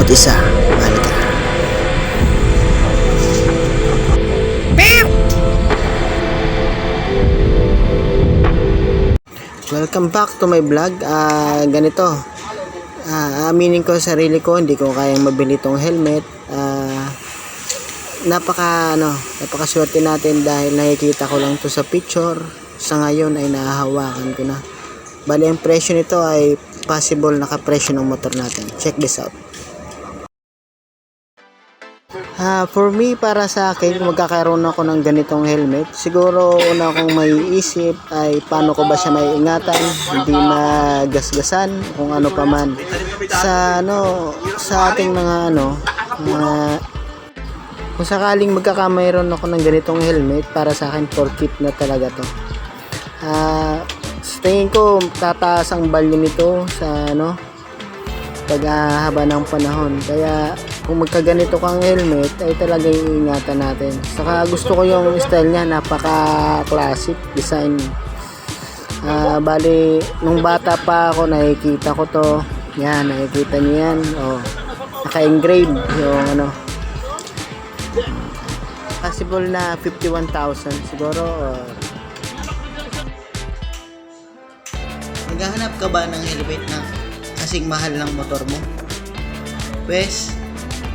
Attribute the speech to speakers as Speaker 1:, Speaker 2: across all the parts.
Speaker 1: bawat isa. Mahalaga. Welcome back to my vlog. Ganito. Aminin ko sa sarili ko, hindi ko kayang mabili tong helmet. Napaka natin dahil nakikita ko lang to sa picture. Sa ngayon ay nahahawakan ko na. Bali ang presyo nito ay possible nakapresyo ng motor natin. Check this out. For me, para sa akin, kung magkakaroon ako ng ganitong helmet, siguro una kong may isip ay paano ko ba siya may ingatan, hindi magasgasan, kung ano pa man. Sa ating mga kung sakaling magkakamayroon ako ng ganitong helmet, para sa akin, for keep na talaga to. Sa tingin ko, tataas ang value nito sa paghahaba ng panahon. Kaya kung magkaganito kang helmet ay talagang iingatan natin. Saka gusto ko yung style niya, napaka classic design. Bali nung bata pa ako nakikita ko to. Yan, nakikita niyo yan. Naka-engrave yung possible na 51,000 siguro. Naghahanap ka ba ng helmet na kasing mahal ng motor mo? Pues,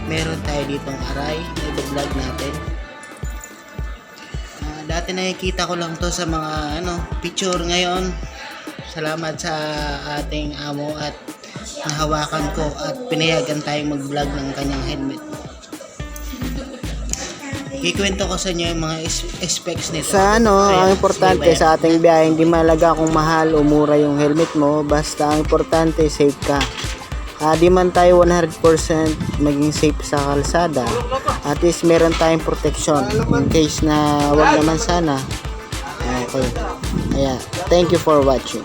Speaker 1: meron tayo ditong aray na i-vlog natin. Dati nakikita ko lang to sa mga picture. Ngayon, salamat sa ating amo at nahawakan ko at pinayagan tayong mag-vlog ng kanyang helmet. Kikwento ko sa inyo yung mga specs nito. Ang importante sa ating biyahe, hindi mahalaga kung mahal o mura yung helmet mo, basta ang importante safe ka. Di man tayo 100% maging safe sa kalsada, at least meron tayong protection in case na wag naman sana. Okay. Thank you for watching.